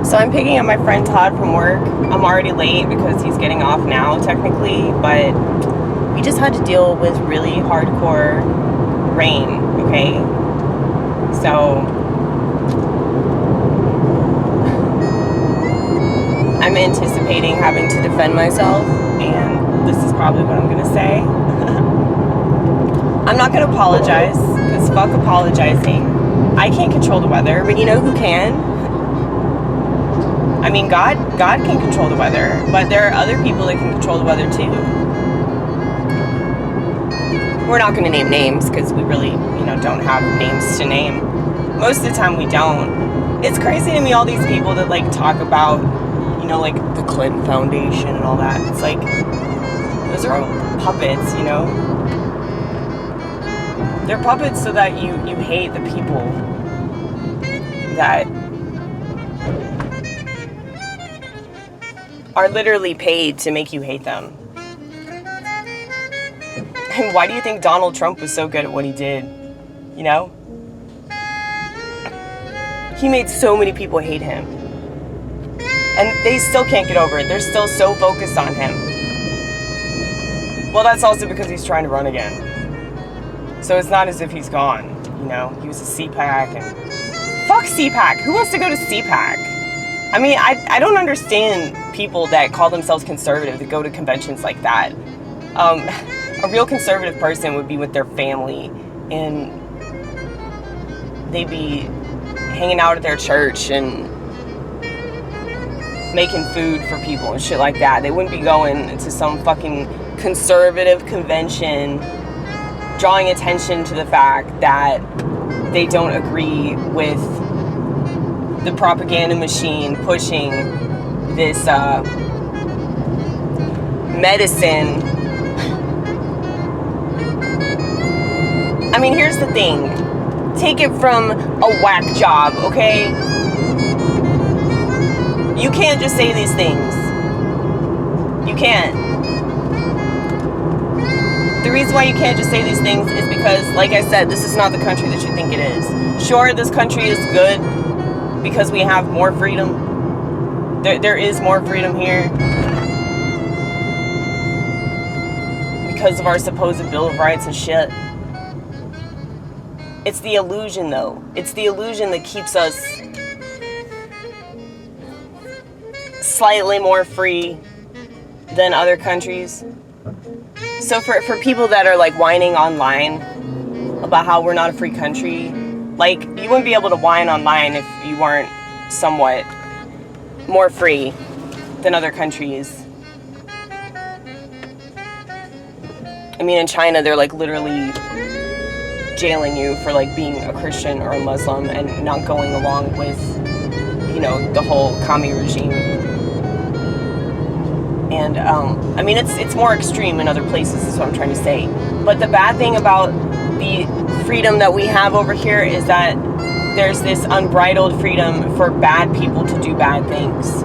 So I'm picking up my friend Todd from work. I'm already late because he's getting off now, technically, but we just had to deal with really hardcore rain, okay? So I'm anticipating having to defend myself, and this is probably what I'm gonna say. I'm not gonna apologize, because fuck apologizing. I can't control the weather, but you know who can? I mean, God can control the weather, but there are other people that can control the weather too. We're not going to name names because we really, don't have names to name. Most of the time we don't. It's crazy to me, all these people that like talk about, like the Clinton Foundation and all that. It's like, those are all puppets, They're puppets so that you hate the people that are literally paid to make you hate them. And why do you think Donald Trump was so good at what he did? He made so many people hate him. And they still can't get over it. They're still so focused on him. Well, that's also because he's trying to run again. So it's not as if he's gone, He was a cpac and... Fuck cpac! Who wants to go to cpac? I mean, I don't understand people that call themselves conservative that go to conventions like that. A real conservative person would be with their family and they'd be hanging out at their church and making food for people and shit like that. They wouldn't be going to some fucking conservative convention drawing attention to the fact that they don't agree with the propaganda machine pushing this medicine. I mean, here's the thing. Take it from a whack job, okay? You can't just say these things. You can't. The reason why you can't just say these things is because, like I said, this is not the country that you think it is. Sure, this country is good because we have more freedom. There is more freedom here because of our supposed Bill of Rights and shit. It's the illusion, though. It's the illusion that keeps us slightly more free than other countries. So for people that are like whining online about how we're not a free country, like, you wouldn't be able to whine online if you weren't somewhat more free than other countries. I mean, in China, they're like literally jailing you for like being a Christian or a Muslim and not going along with, the whole commie regime. And, I mean, it's more extreme in other places, is what I'm trying to say. But the bad thing about the freedom that we have over here is that there's this unbridled freedom for bad people to do bad things.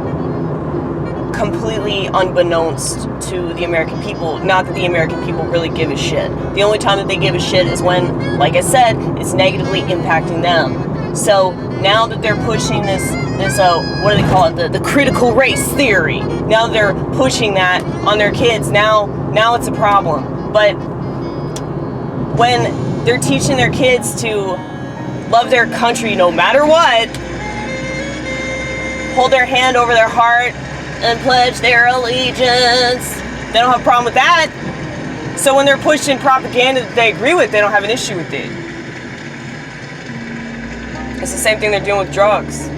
Completely unbeknownst to the American people. Not that the American people really give a shit. The only time that they give a shit is when, like I said, it's negatively impacting them. So now that they're pushing this what do they call it? The critical race theory. Now they're pushing that on their kids. Now it's a problem. But when they're teaching their kids to love their country no matter what, hold their hand over their heart and pledge their allegiance, they don't have a problem with that. So when they're pushing propaganda that they agree with, they don't have an issue with it. It's the same thing they're doing with drugs.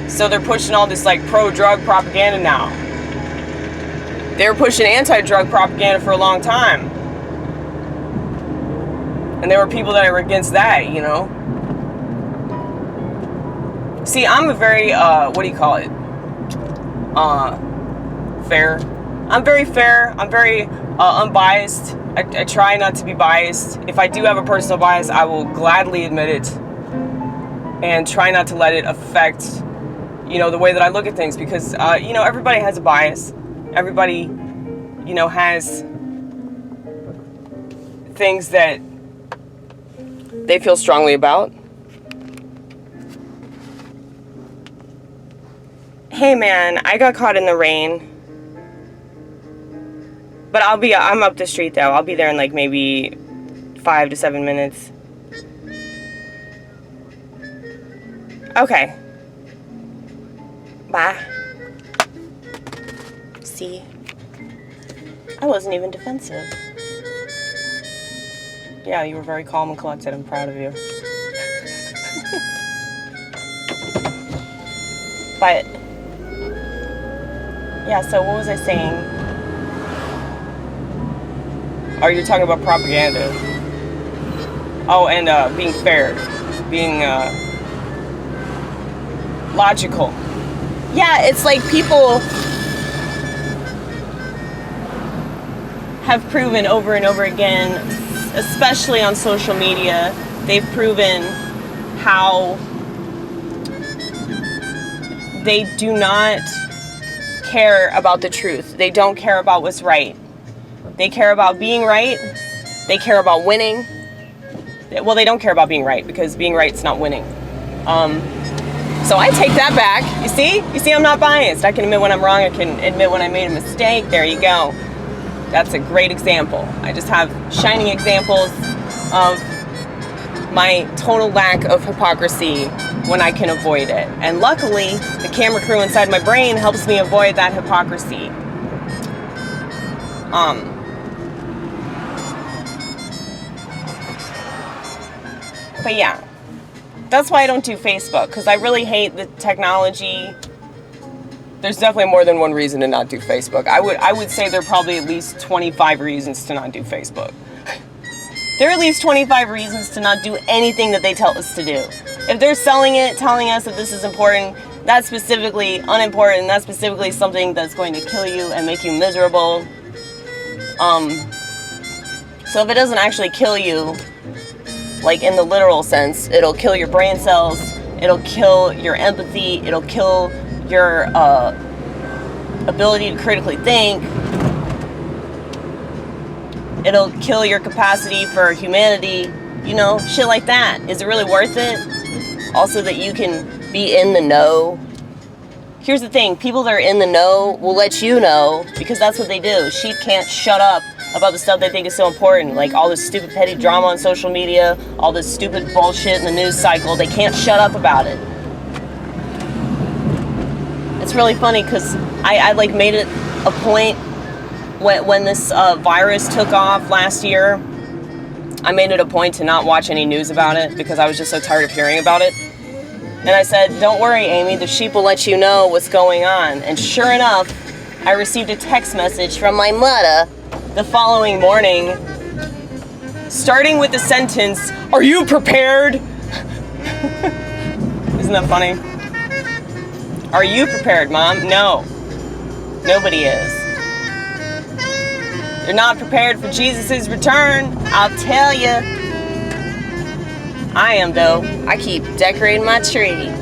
So they're pushing all this like pro-drug propaganda now. They were pushing anti-drug propaganda for a long time. And there were people that were against that, See, I'm a very, fair. I'm very fair. I'm very unbiased. I try not to be biased. If I do have a personal bias, I will gladly admit it and try not to let it affect, the way that I look at things, because, everybody has a bias. Everybody, has things that they feel strongly about. Hey man, I got caught in the rain. But I'm up the street though. I'll be there in like maybe 5 to 7 minutes. Okay. Bye. See? I wasn't even defensive. Yeah, you were very calm and collected. I'm proud of you. But, yeah, so what was I saying? Oh, you're talking about propaganda. Oh, and being fair. Being logical. Yeah, it's like people have proven over and over again, especially on social media, they've proven how they do not care about the truth. They don't care about what's right. They care about being right. They care about winning. Well, they don't care about being right because being right's not winning. So I take that back. You see, I'm not biased. I can admit when I'm wrong. I can admit when I made a mistake. There you go. That's a great example. I just have shining examples of my total lack of hypocrisy when I can avoid it. And luckily, the camera crew inside my brain helps me avoid that hypocrisy. But yeah, that's why I don't do Facebook, because I really hate the technology. There's definitely more than one reason to not do Facebook. I would say there are probably at least 25 reasons to not do Facebook. There are at least 25 reasons to not do anything that they tell us to do. If they're selling it, telling us that this is important, that's specifically unimportant. That's specifically something that's going to kill you and make you miserable. So if it doesn't actually kill you, like in the literal sense, it'll kill your brain cells, it'll kill your empathy, it'll kill your ability to critically think, it'll kill your capacity for humanity, shit like that. Is it really worth it? Also that you can be in the know. Here's the thing, people that are in the know will let you know because that's what they do. Sheep can't shut up about the stuff they think is so important, like all this stupid petty drama on social media, all this stupid bullshit in the news cycle. They can't shut up about it. It's really funny because I like made it a point when this virus took off last year. I made it a point to not watch any news about it because I was just so tired of hearing about it. And I said, don't worry, Amy, the sheep will let you know what's going on. And sure enough, I received a text message from my mother the following morning, starting with the sentence, "Are you prepared?" Isn't that funny? Are you prepared, Mom? No. Nobody is. You're not prepared for Jesus' return, I'll tell you. I am, though. I keep decorating my tree.